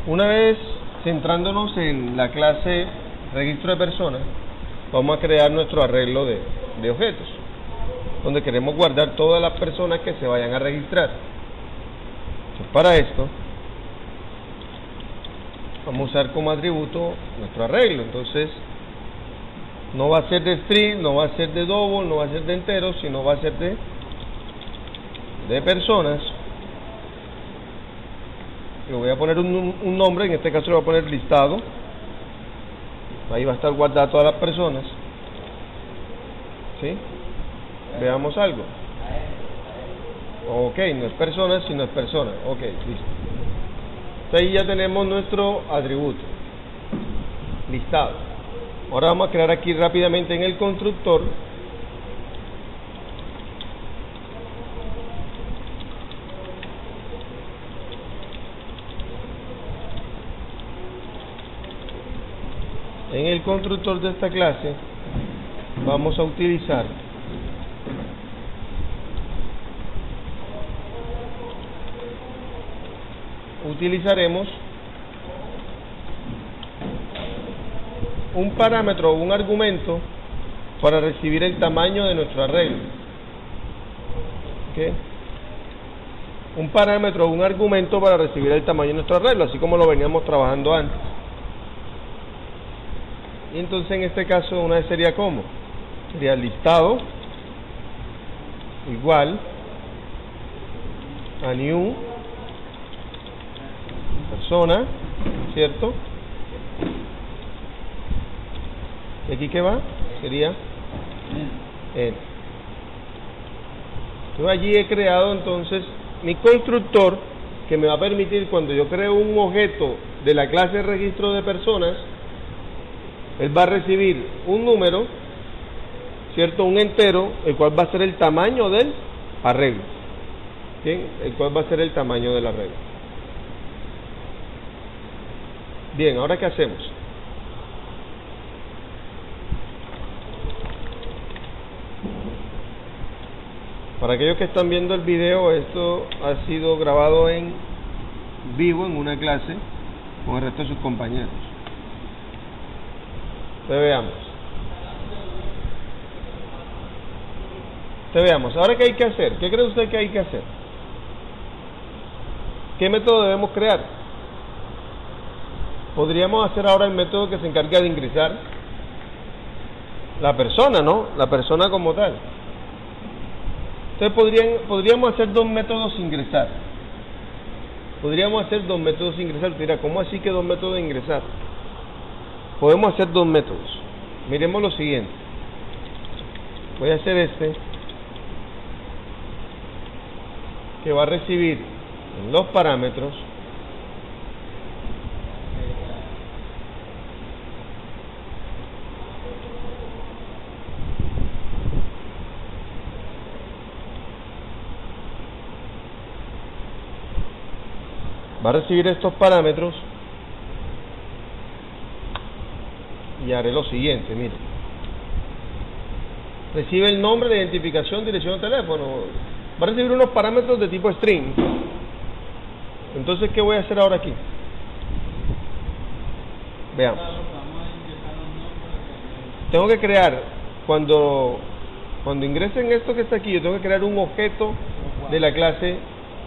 Una vez centrándonos en la clase registro de personas, vamos a crear nuestro arreglo de objetos, donde queremos guardar todas las personas que se vayan a registrar. Entonces, para esto vamos a usar como atributo nuestro arreglo. Entonces no va a ser de string, no va a ser de double, no va a ser de enteros, sino va a ser de personas. Le voy a poner un nombre, en este caso le voy a poner listado. Ahí va a estar guardada todas las personas. ¿Sí? Veamos algo. Ok, no es persona, sino es persona. Ok, listo. Entonces ahí ya tenemos nuestro atributo listado. Ahora vamos a crear aquí rápidamente en el constructor de esta clase vamos a utilizaremos un parámetro o un argumento para recibir el tamaño de nuestro arreglo. ¿Okay? Un parámetro o un argumento para recibir el tamaño de nuestro arreglo, así como lo veníamos trabajando antes. Y entonces en este caso una vez sería como, sería listado igual a new persona, ¿cierto? ¿Y aquí qué va? Sería N. Yo allí he creado entonces mi constructor que me va a permitir, cuando yo creo un objeto de la clase registro de personas, él va a recibir un número, ¿cierto? Un entero, el cual va a ser el tamaño del arreglo. ¿Bien? El cual va a ser el tamaño del arreglo. Bien, ¿ahora qué hacemos? Para aquellos que están viendo el video, esto ha sido grabado en vivo en una clase con el resto de sus compañeros. Veamos. Ahora, ¿qué hay que hacer? ¿Qué cree usted que hay que hacer? ¿Qué método debemos crear? Podríamos hacer ahora el método que se encarga de ingresar la persona, ¿no? La persona como tal. Entonces podríamos hacer dos métodos ingresar. Mira, ¿cómo así que dos métodos de ingresar? Podemos hacer dos métodos. Miremos lo siguiente. Voy a hacer este, que va a recibir en los parámetros estos parámetros y haré lo siguiente, mire. Recibe el nombre, la identificación, dirección de teléfono. Va a recibir unos parámetros de tipo string. Entonces, ¿qué voy a hacer ahora aquí? Veamos. Tengo que crear, cuando ingresen esto que está aquí, yo tengo que crear un objeto de la clase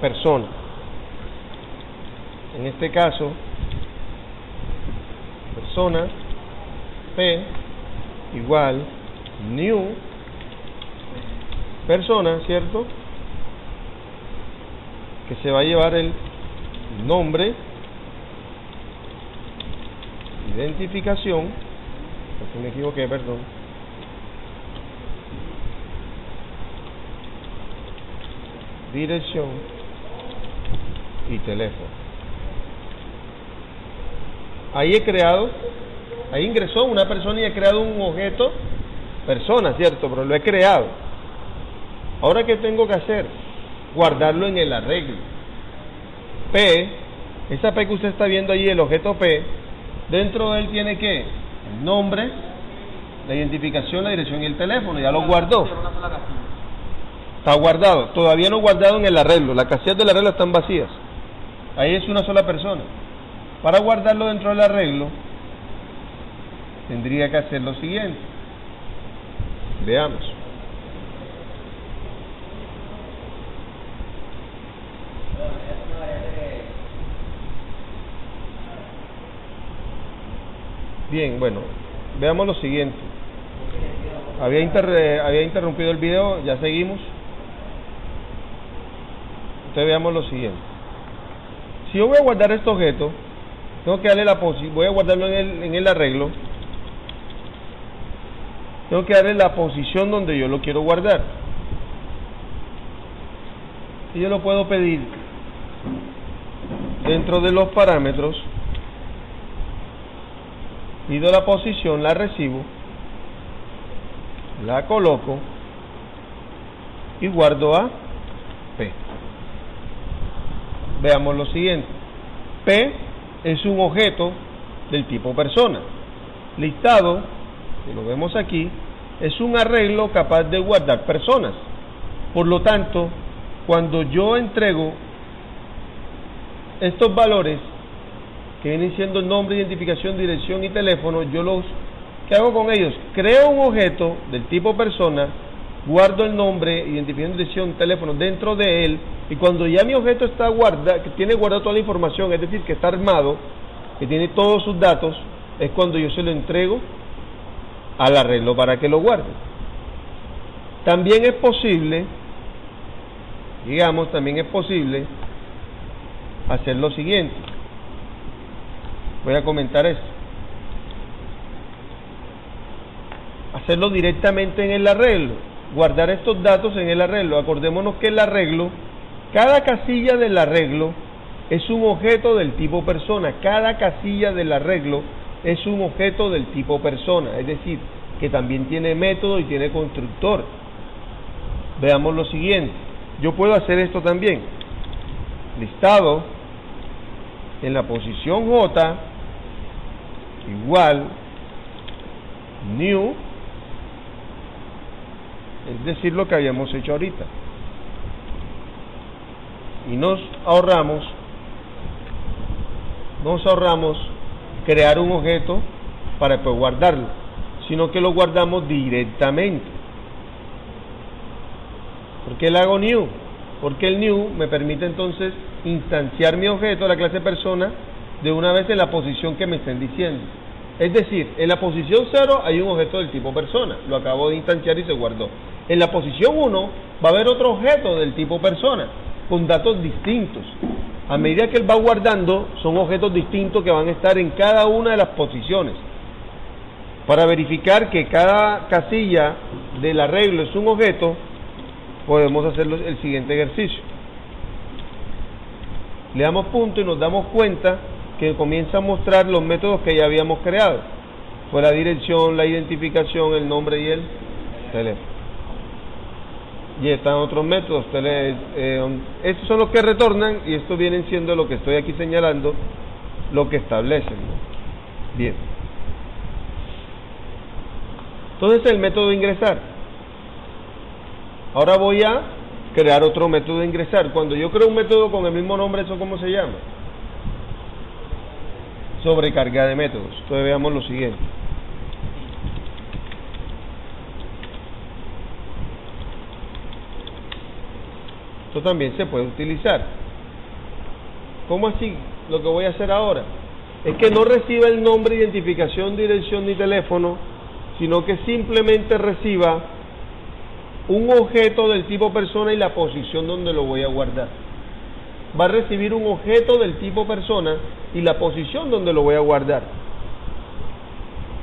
persona. En este caso, persona P igual new persona, ¿cierto? Que se va a llevar el nombre, identificación, porque me equivoqué, perdón, dirección y teléfono. Ahí ingresó una persona y he creado un objeto persona, ¿cierto? Pero lo he creado. Ahora, ¿qué tengo que hacer? Guardarlo en el arreglo. P, esa P que usted está viendo ahí, el objeto P, dentro de él tiene ¿qué? El nombre, la identificación, la dirección y el teléfono. Ya lo guardó. Está guardado. Todavía no guardado en el arreglo. Las casillas del arreglo están vacías. Ahí es una sola persona. Para guardarlo dentro del arreglo, tendría que hacer lo siguiente. Veamos. Bien, bueno, veamos lo siguiente. Había interrumpido el video, ya seguimos. Entonces veamos lo siguiente. Si yo voy a guardar este objeto, tengo que darle voy a guardarlo en el arreglo. Tengo que darle la posición donde yo lo quiero guardar. Y yo lo puedo pedir dentro de los parámetros. Pido la posición, la recibo, la coloco y guardo a P. Veamos lo siguiente. P es un objeto del tipo persona. Listado, que lo vemos aquí, es un arreglo capaz de guardar personas. Por lo tanto, cuando yo entrego estos valores, que vienen siendo el nombre, identificación, dirección y teléfono, ¿qué hago con ellos? Creo un objeto del tipo persona, guardo el nombre, identificación, dirección, teléfono dentro de él, y cuando ya mi objeto está que tiene guardado toda la información, es decir, que está armado, que tiene todos sus datos, es cuando yo se lo entrego al arreglo para que lo guarde. También es posible, hacer lo siguiente. Voy a comentar esto. Hacerlo directamente en el arreglo. Guardar estos datos en el arreglo. Acordémonos que el arreglo, cada casilla del arreglo es un objeto del tipo persona. Cada casilla del arreglo es un objeto del tipo persona. Es decir, que también tiene método y tiene constructor. Veamos lo siguiente. Yo puedo hacer esto también. Listado en la posición J igual new, es decir, lo que habíamos hecho ahorita, y nos ahorramos crear un objeto para después guardarlo, sino que lo guardamos directamente. ¿Por qué le hago new? Porque el new me permite entonces instanciar mi objeto, la clase persona, de una vez en la posición que me estén diciendo. Es decir, en la posición 0 hay un objeto del tipo persona, lo acabo de instanciar y se guardó. En la posición 1 va a haber otro objeto del tipo persona, con datos distintos. A medida que él va guardando, son objetos distintos que van a estar en cada una de las posiciones. Para verificar que cada casilla del arreglo es un objeto, podemos hacer el siguiente ejercicio. Le damos punto y nos damos cuenta que comienza a mostrar los métodos que ya habíamos creado. Fue la dirección, la identificación, el nombre y el teléfono. Y están otros métodos. Estos son los que retornan y estos vienen siendo lo que estoy aquí señalando, lo que establecen. Bien. Entonces el método de ingresar. Ahora voy a crear otro método de ingresar. Cuando yo creo un método con el mismo nombre, ¿eso cómo se llama? Sobrecarga de métodos. Entonces veamos lo siguiente. Esto también se puede utilizar. ¿Cómo así? Lo que voy a hacer ahora es que no reciba el nombre, identificación, dirección ni teléfono, sino que simplemente reciba un objeto del tipo persona y la posición donde lo voy a guardar. Va a recibir un objeto del tipo persona y la posición donde lo voy a guardar.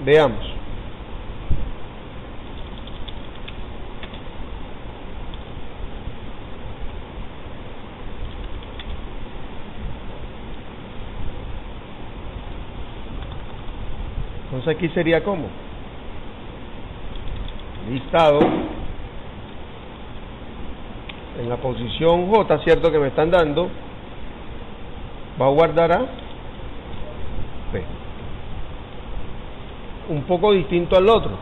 Veamos. Entonces aquí sería como listado en la posición J, cierto, que me están dando, va a guardar a P. Un poco distinto al otro.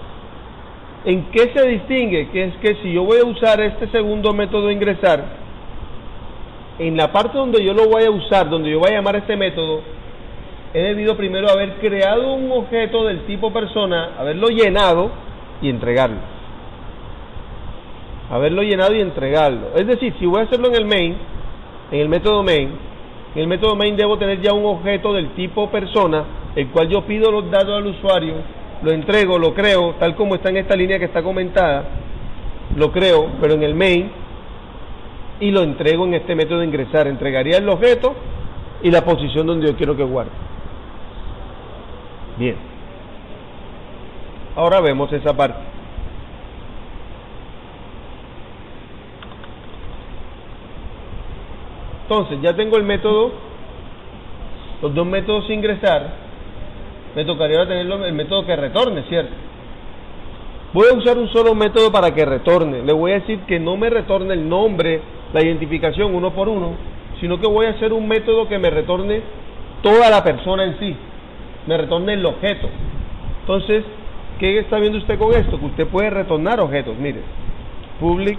¿En qué se distingue? Que es que si yo voy a usar este segundo método de ingresar, en la parte donde yo lo voy a usar, donde yo voy a llamar este método, he debido primero haber creado un objeto del tipo persona, haberlo llenado y entregarlo. Haberlo llenado y entregarlo. Es decir, si voy a hacerlo en el main, en el método main debo tener ya un objeto del tipo persona, el cual yo pido los datos al usuario, lo entrego, lo creo, tal como está en esta línea que está comentada, lo creo, pero en el main, y lo entrego en este método de ingresar. Entregaría el objeto y la posición donde yo quiero que guarde. Bien. Ahora vemos esa parte. Entonces, ya tengo el método, los dos métodos ingresar. Me tocaría ahora tener el método que retorne, ¿cierto? Voy a usar un solo método para que retorne. Le voy a decir que no me retorne el nombre, la identificación uno por uno, sino que voy a hacer un método que me retorne toda la persona en sí, me retorne el objeto. Entonces, ¿qué está viendo usted con esto? Que usted puede retornar objetos. Mire, public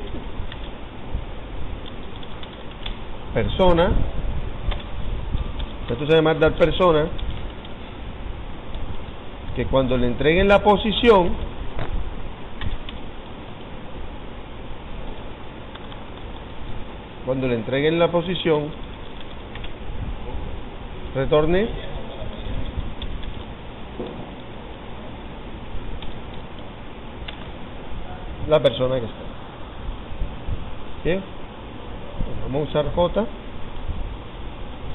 persona, esto se llama dar persona, que cuando le entreguen la posición, retorne la persona que está. Bien, vamos a usar J,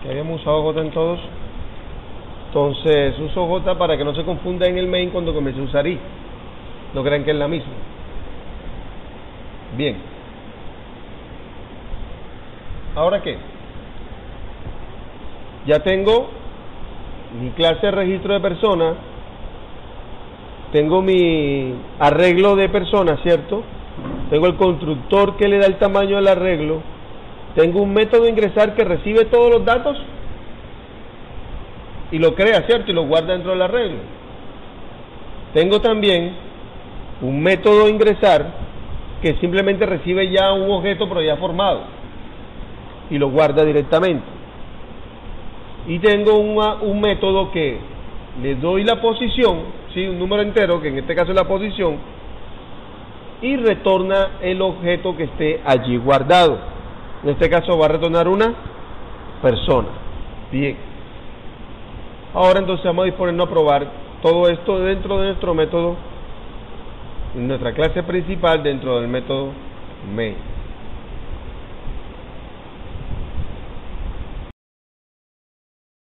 que habíamos usado J en todos. Entonces uso J para que no se confunda en el main cuando comience a usar I, no crean que es la misma. Bien, ¿ahora qué? Ya tengo mi clase de registro de persona, tengo mi arreglo de persona, ¿cierto? Tengo el constructor que le da el tamaño al arreglo, tengo un método de ingresar que recibe todos los datos y lo crea, ¿cierto? Y lo guarda dentro del arreglo. Tengo también un método de ingresar que simplemente recibe ya un objeto pero ya formado y lo guarda directamente. Y tengo un método que le doy la posición, ¿sí? Un número entero, que en este caso es la posición, y retorna el objeto que esté allí guardado. En este caso va a retornar una persona. Bien. Ahora entonces vamos a disponernos a probar todo esto dentro de nuestro método, en nuestra clase principal, dentro del método main.